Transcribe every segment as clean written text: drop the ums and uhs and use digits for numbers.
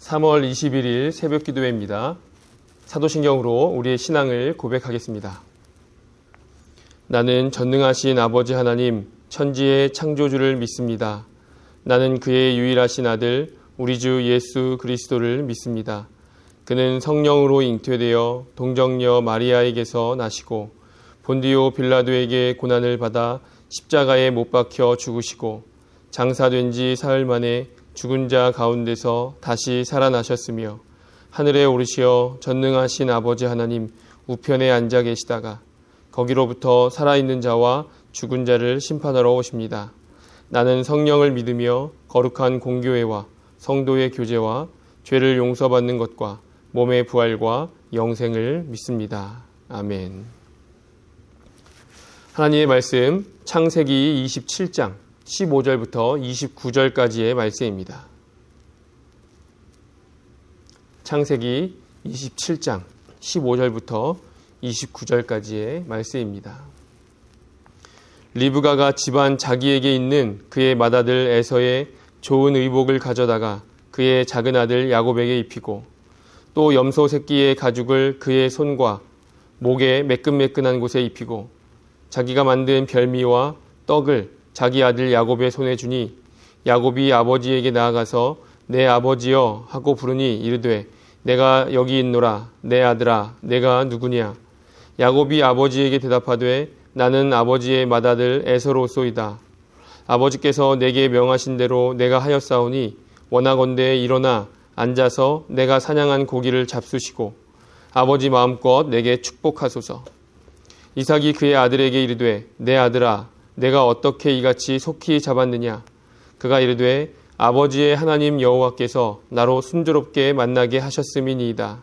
3월 21일 새벽 기도회입니다. 사도신경으로 우리의 신앙을 고백하겠습니다. 나는 전능하신 아버지 하나님, 천지의 창조주를 믿습니다. 나는 그의 유일하신 아들, 우리 주 예수 그리스도를 믿습니다. 그는 성령으로 잉태되어 동정녀 마리아에게서 나시고 본디오 빌라도에게 고난을 받아 십자가에 못 박혀 죽으시고 장사된 지 사흘 만에 죽은 자 가운데서 다시 살아나셨으며 하늘에 오르시어 전능하신 아버지 하나님 우편에 앉아 계시다가 거기로부터 살아있는 자와 죽은 자를 심판하러 오십니다. 나는 성령을 믿으며 거룩한 공교회와 성도의 교제와 죄를 용서받는 것과 몸의 부활과 영생을 믿습니다. 아멘. 하나님의 말씀 창세기 27장 15절부터 29절까지의 말씀입니다. 창세기 27장 15절부터 29절까지의 말씀입니다. 리브가가 집안 자기에게 있는 그의 맏아들 에서의 좋은 의복을 가져다가 그의 작은 아들 야곱에게 입히고 또 염소 새끼의 가죽을 그의 손과 목에 매끈매끈한 곳에 입히고 자기가 만든 별미와 떡을 자기 아들 야곱의 손에 주니 야곱이 아버지에게 나아가서 내 아버지여 하고 부르니 이르되 내가 여기 있노라 내 아들아 내가 누구냐. 야곱이 아버지에게 대답하되 나는 아버지의 맏아들 에서로소이다. 아버지께서 내게 명하신 대로 내가 하였사오니 원하건대 일어나 앉아서 내가 사냥한 고기를 잡수시고 아버지 마음껏 내게 축복하소서. 이삭이 그의 아들에게 이르되 내 아들아 내가 어떻게 이같이 속히 잡았느냐. 그가 이르되 아버지의 하나님 여호와께서 나로 순조롭게 만나게 하셨음이니이다.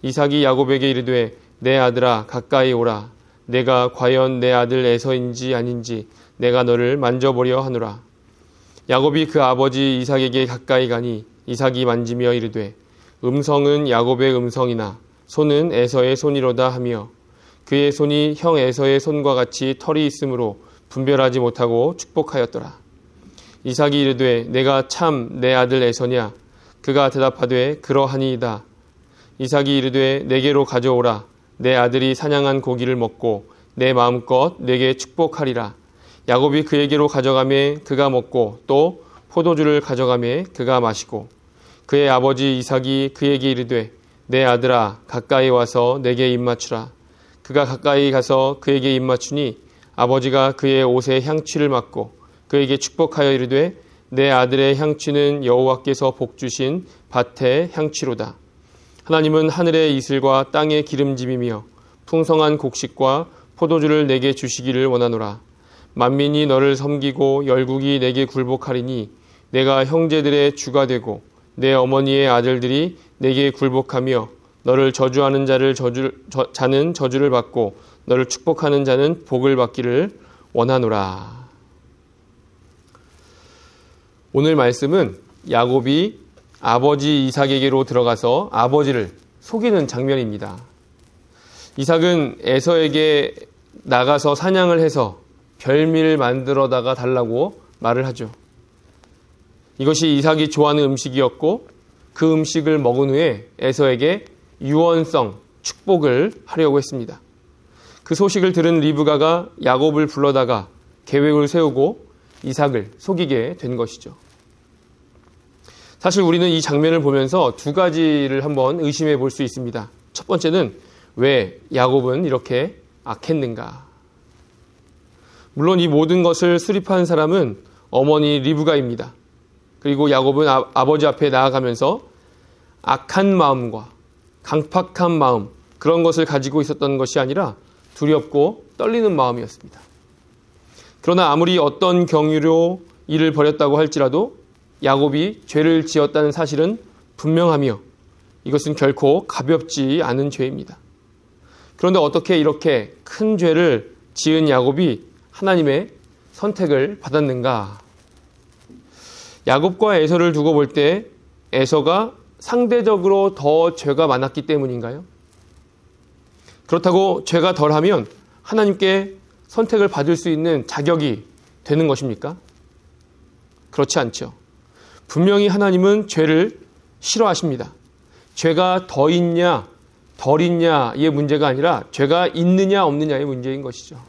이삭이 야곱에게 이르되 내 아들아 가까이 오라. 내가 과연 내 아들 에서인지 아닌지 내가 너를 만져보려 하노라. 야곱이 그 아버지 이삭에게 가까이 가니 이삭이 만지며 이르되 음성은 야곱의 음성이나 손은 에서의 손이로다 하며 그의 손이 형 에서의 손과 같이 털이 있으므로 분별하지 못하고 축복하였더라. 이삭이 이르되 내가 참 내 아들 에서냐. 그가 대답하되 그러하니이다. 이삭이 이르되 내게로 가져오라. 내 아들이 사냥한 고기를 먹고 내 마음껏 내게 축복하리라. 야곱이 그에게로 가져가매 그가 먹고 또 포도주를 가져가매 그가 마시고 그의 아버지 이삭이 그에게 이르되 내 아들아 가까이 와서 내게 입맞추라. 그가 가까이 가서 그에게 입맞추니 아버지가 그의 옷에 향취를 맡고 그에게 축복하여 이르되 내 아들의 향취는 여호와께서 복주신 밭의 향취로다. 하나님은 하늘의 이슬과 땅의 기름짐이며 풍성한 곡식과 포도주를 내게 주시기를 원하노라. 만민이 너를 섬기고 열국이 내게 굴복하리니 내가 형제들의 주가 되고 내 어머니의 아들들이 내게 굴복하며 너를 저주하는 자는 저주를 받고 너를 축복하는 자는 복을 받기를 원하노라. 오늘 말씀은 야곱이 아버지 이삭에게로 들어가서 아버지를 속이는 장면입니다. 이삭은 에서에게 나가서 사냥을 해서 별미를 만들어다가 달라고 말을 하죠. 이것이 이삭이 좋아하는 음식이었고 그 음식을 먹은 후에 에서에게 유언성 축복을 하려고 했습니다. 그 소식을 들은 리브가가 야곱을 불러다가 계획을 세우고 이삭을 속이게 된 것이죠. 사실 우리는 이 장면을 보면서 두 가지를 한번 의심해 볼 수 있습니다. 첫 번째는 왜 야곱은 이렇게 악했는가? 물론 이 모든 것을 수립한 사람은 어머니 리브가입니다. 그리고 야곱은 아버지 앞에 나아가면서 악한 마음과 강팍한 마음, 그런 것을 가지고 있었던 것이 아니라 두렵고 떨리는 마음이었습니다. 그러나 아무리 어떤 경위로 일을 벌였다고 할지라도 야곱이 죄를 지었다는 사실은 분명하며 이것은 결코 가볍지 않은 죄입니다. 그런데 어떻게 이렇게 큰 죄를 지은 야곱이 하나님의 선택을 받았는가? 야곱과 에서를 두고 볼 때 에서가 상대적으로 더 죄가 많았기 때문인가요? 그렇다고 죄가 덜하면 하나님께 선택을 받을 수 있는 자격이 되는 것입니까? 그렇지 않죠. 분명히 하나님은 죄를 싫어하십니다. 죄가 더 있냐 덜 있냐의 문제가 아니라 죄가 있느냐 없느냐의 문제인 것이죠.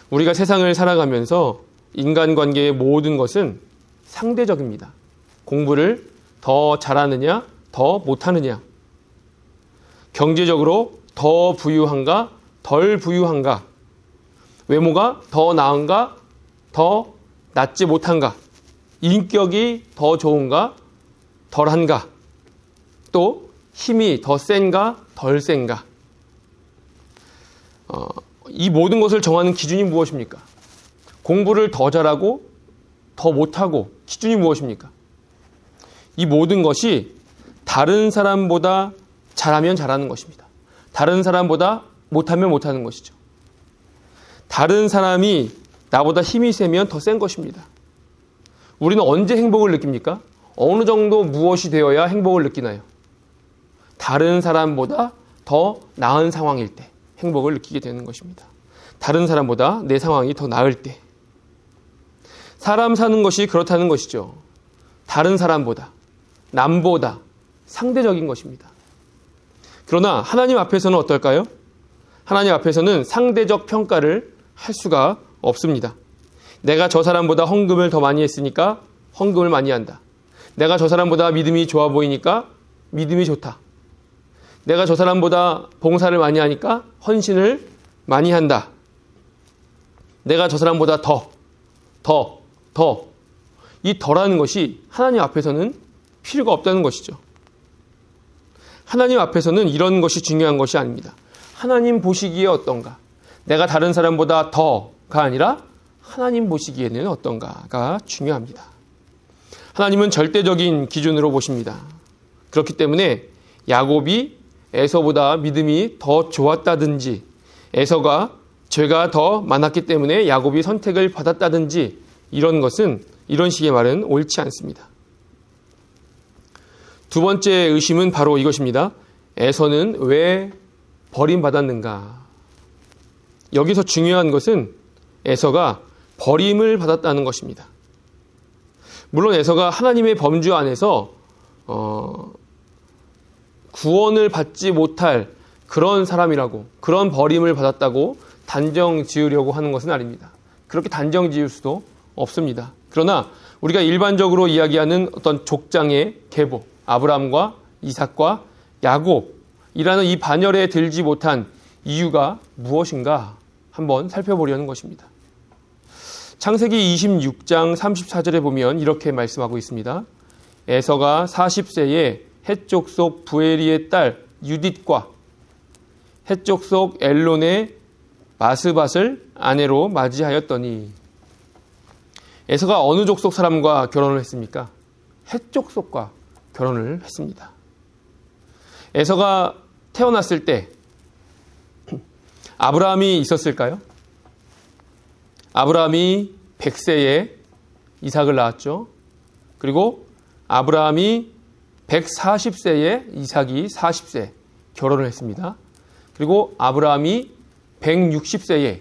우리가 세상을 살아가면서 인간관계의 모든 것은 상대적입니다. 공부를 더 잘하느냐 더 못하느냐, 경제적으로 더 부유한가 덜 부유한가, 외모가 더 나은가 더 낫지 못한가, 인격이 더 좋은가 덜한가, 또 힘이 더 센가 덜 센가. 이 모든 것을 정하는 기준이 무엇입니까? 공부를 더 잘하고 더 못하고 기준이 무엇입니까? 이 모든 것이 다른 사람보다 잘하면 잘하는 것입니다. 다른 사람보다 못하면 못하는 것이죠. 다른 사람이 나보다 힘이 세면 더 센 것입니다. 우리는 언제 행복을 느낍니까? 어느 정도 무엇이 되어야 행복을 느끼나요? 다른 사람보다 더 나은 상황일 때 행복을 느끼게 되는 것입니다. 다른 사람보다 내 상황이 더 나을 때. 사람 사는 것이 그렇다는 것이죠. 다른 사람보다, 남보다 상대적인 것입니다. 그러나 하나님 앞에서는 어떨까요? 하나님 앞에서는 상대적 평가를 할 수가 없습니다. 내가 저 사람보다 헌금을 더 많이 했으니까 헌금을 많이 한다. 내가 저 사람보다 믿음이 좋아 보이니까 믿음이 좋다. 내가 저 사람보다 봉사를 많이 하니까 헌신을 많이 한다. 내가 저 사람보다 더. 이 더라는 것이 하나님 앞에서는 필요가 없다는 것이죠. 하나님 앞에서는 이런 것이 중요한 것이 아닙니다. 하나님 보시기에 어떤가? 내가 다른 사람보다 더가 아니라 하나님 보시기에는 어떤가가 중요합니다. 하나님은 절대적인 기준으로 보십니다. 그렇기 때문에 야곱이 에서보다 믿음이 더 좋았다든지, 에서가 죄가 더 많았기 때문에 야곱이 선택을 받았다든지, 이런 식의 말은 옳지 않습니다. 두 번째 의심은 바로 이것입니다. 에서는 왜 버림받았는가? 여기서 중요한 것은 에서가 버림을 받았다는 것입니다. 물론 에서가 하나님의 범주 안에서 구원을 받지 못할 그런 사람이라고, 그런 버림을 받았다고 단정 지으려고 하는 것은 아닙니다. 그렇게 단정 지을 수도 없습니다. 그러나 우리가 일반적으로 이야기하는 어떤 족장의 계보, 아브라함과 이삭과 야곱이라는 이 반열에 들지 못한 이유가 무엇인가 한번 살펴보려는 것입니다. 창세기 26장 34절에 보면 이렇게 말씀하고 있습니다. 에서가 40세에 헷 족속 부에리의 딸 유딧과 헷 족속 엘론의 마스밧을 아내로 맞이하였더니. 에서가 어느 족속 사람과 결혼을 했습니까? 헷 족속과 결혼을 했습니다. 에서가 태어났을 때 아브라함이 있었을까요? 아브라함이 100세에 이삭을 낳았죠. 그리고 아브라함이 140세에 이삭이 40세 결혼을 했습니다. 그리고 아브라함이 160세에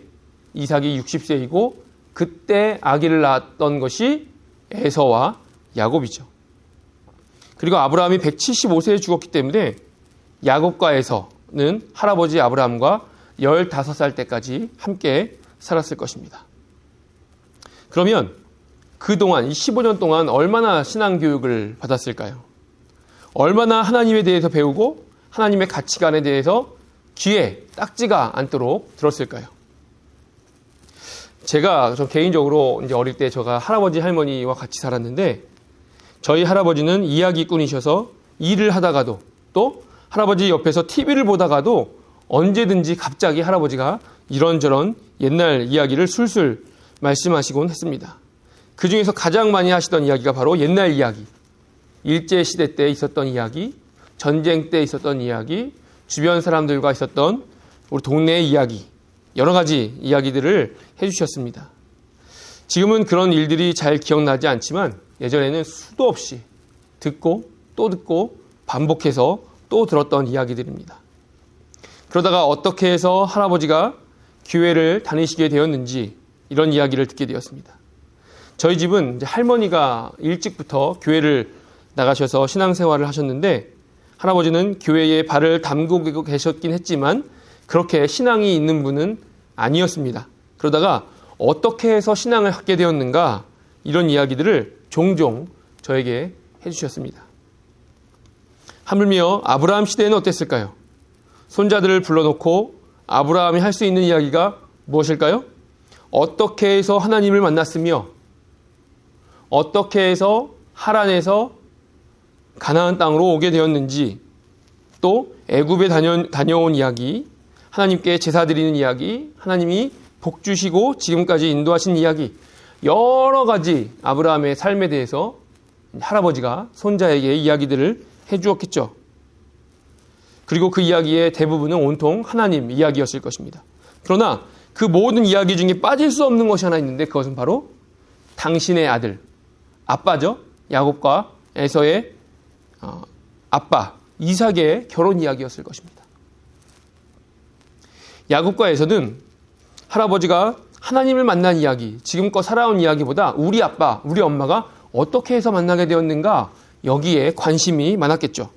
이삭이 60세이고 그때 아기를 낳았던 것이 에서와 야곱이죠. 그리고 아브라함이 175세에 죽었기 때문에 야곱과 에서는 할아버지 아브라함과 15살 때까지 함께 살았을 것입니다. 그러면 그동안 이 15년 동안 얼마나 신앙교육을 받았을까요? 얼마나 하나님에 대해서 배우고 하나님의 가치관에 대해서 귀에 딱지가 않도록 들었을까요? 저 개인적으로 이제 어릴 때 제가 할아버지 할머니와 같이 살았는데 저희 할아버지는 이야기꾼이셔서 일을 하다가도 또 할아버지 옆에서 TV를 보다가도 언제든지 갑자기 할아버지가 이런저런 옛날 이야기를 술술 말씀하시곤 했습니다. 그 중에서 가장 많이 하시던 이야기가 바로 옛날 이야기, 일제시대 때 있었던 이야기, 전쟁 때 있었던 이야기, 주변 사람들과 있었던 우리 동네의 이야기, 여러 가지 이야기들을 해주셨습니다. 지금은 그런 일들이 잘 기억나지 않지만 예전에는 수도 없이 듣고 또 듣고 반복해서 또 들었던 이야기들입니다. 그러다가 어떻게 해서 할아버지가 교회를 다니시게 되었는지 이런 이야기를 듣게 되었습니다. 저희 집은 이제 할머니가 일찍부터 교회를 나가셔서 신앙생활을 하셨는데 할아버지는 교회에 발을 담그고 계셨긴 했지만 그렇게 신앙이 있는 분은 아니었습니다. 그러다가 어떻게 해서 신앙을 갖게 되었는가 이런 이야기들을 종종 저에게 해주셨습니다. 하물며 아브라함 시대에는 어땠을까요? 손자들을 불러놓고 아브라함이 할 수 있는 이야기가 무엇일까요? 어떻게 해서 하나님을 만났으며 어떻게 해서 하란에서 가나안 땅으로 오게 되었는지, 또 애굽에 다녀온 이야기, 하나님께 제사 드리는 이야기, 하나님이 복 주시고 지금까지 인도하신 이야기, 여러 가지 아브라함의 삶에 대해서 할아버지가 손자에게 이야기들을 해주었겠죠. 그리고 그 이야기의 대부분은 온통 하나님 이야기였을 것입니다. 그러나 그 모든 이야기 중에 빠질 수 없는 것이 하나 있는데 그것은 바로 당신의 아들, 아빠죠. 야곱과 에서의 아빠 이삭의 결혼 이야기였을 것입니다. 야곱과 에서는 할아버지가 하나님을 만난 이야기, 지금껏 살아온 이야기보다 우리 아빠, 우리 엄마가 어떻게 해서 만나게 되었는가 여기에 관심이 많았겠죠.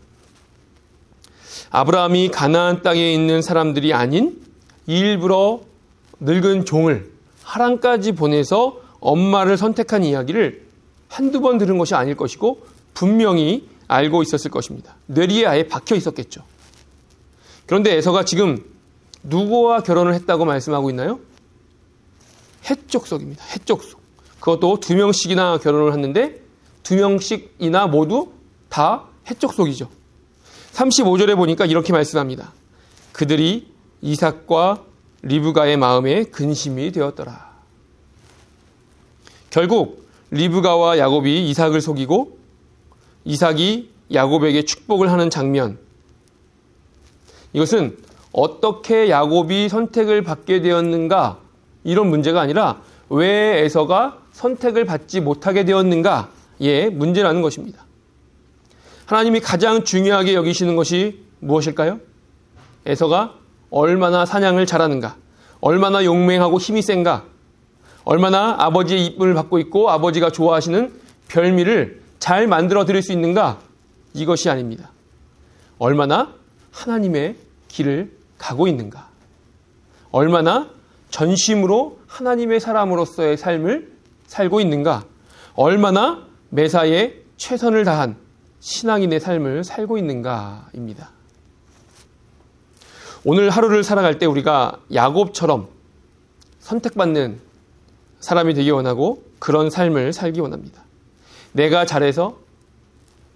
아브라함이 가나안 땅에 있는 사람들이 아닌 일부러 늙은 종을 하란까지 보내서 엄마를 선택한 이야기를 한두 번 들은 것이 아닐 것이고 분명히 알고 있었을 것입니다. 뇌리에 아예 박혀 있었겠죠. 그런데 에서가 지금 누구와 결혼을 했다고 말씀하고 있나요? 헷족속입니다. 헷족속. 그것도 2명씩이나 결혼을 했는데 2명씩이나 모두 다 헷족속이죠. 35절에 보니까 이렇게 말씀합니다. 그들이 이삭과 리브가의 마음에 근심이 되었더라. 결국 리브가와 야곱이 이삭을 속이고 이삭이 야곱에게 축복을 하는 장면, 이것은 어떻게 야곱이 선택을 받게 되었는가 이런 문제가 아니라 왜 에서가 선택을 받지 못하게 되었는가의 문제라는 것입니다. 하나님이 가장 중요하게 여기시는 것이 무엇일까요? 에서가 얼마나 사냥을 잘하는가, 얼마나 용맹하고 힘이 센가, 얼마나 아버지의 이쁨을 받고 있고 아버지가 좋아하시는 별미를 잘 만들어 드릴 수 있는가, 이것이 아닙니다. 얼마나 하나님의 길을 가고 있는가, 얼마나 전심으로 하나님의 사람으로서의 삶을 살고 있는가, 얼마나 매사에 최선을 다한 신앙인의 삶을 살고 있는가입니다. 오늘 하루를 살아갈 때 우리가 야곱처럼 선택받는 사람이 되기 원하고 그런 삶을 살기 원합니다. 내가 잘해서,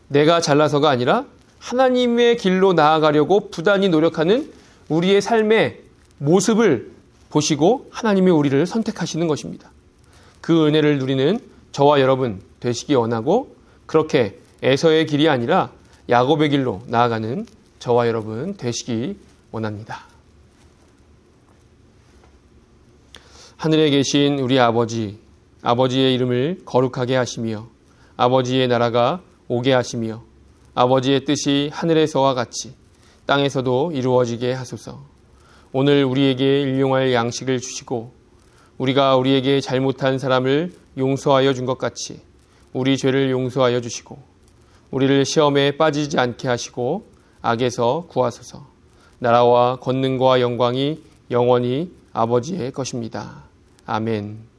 내가 잘나서가 아니라 하나님의 길로 나아가려고 부단히 노력하는 우리의 삶의 모습을 보시고 하나님이 우리를 선택하시는 것입니다. 그 은혜를 누리는 저와 여러분 되시기 원하고 그렇게 에서의 길이 아니라 야곱의 길로 나아가는 저와 여러분 되시기 원합니다. 하늘에 계신 우리 아버지, 아버지의 이름을 거룩하게 하시며 아버지의 나라가 오게 하시며 아버지의 뜻이 하늘에서와 같이 땅에서도 이루어지게 하소서. 오늘 우리에게 일용할 양식을 주시고 우리가 우리에게 잘못한 사람을 용서하여 준 것 같이 우리 죄를 용서하여 주시고 우리를 시험에 빠지지 않게 하시고 악에서 구하소서. 나라와 권능과 영광이 영원히 아버지의 것입니다. 아멘.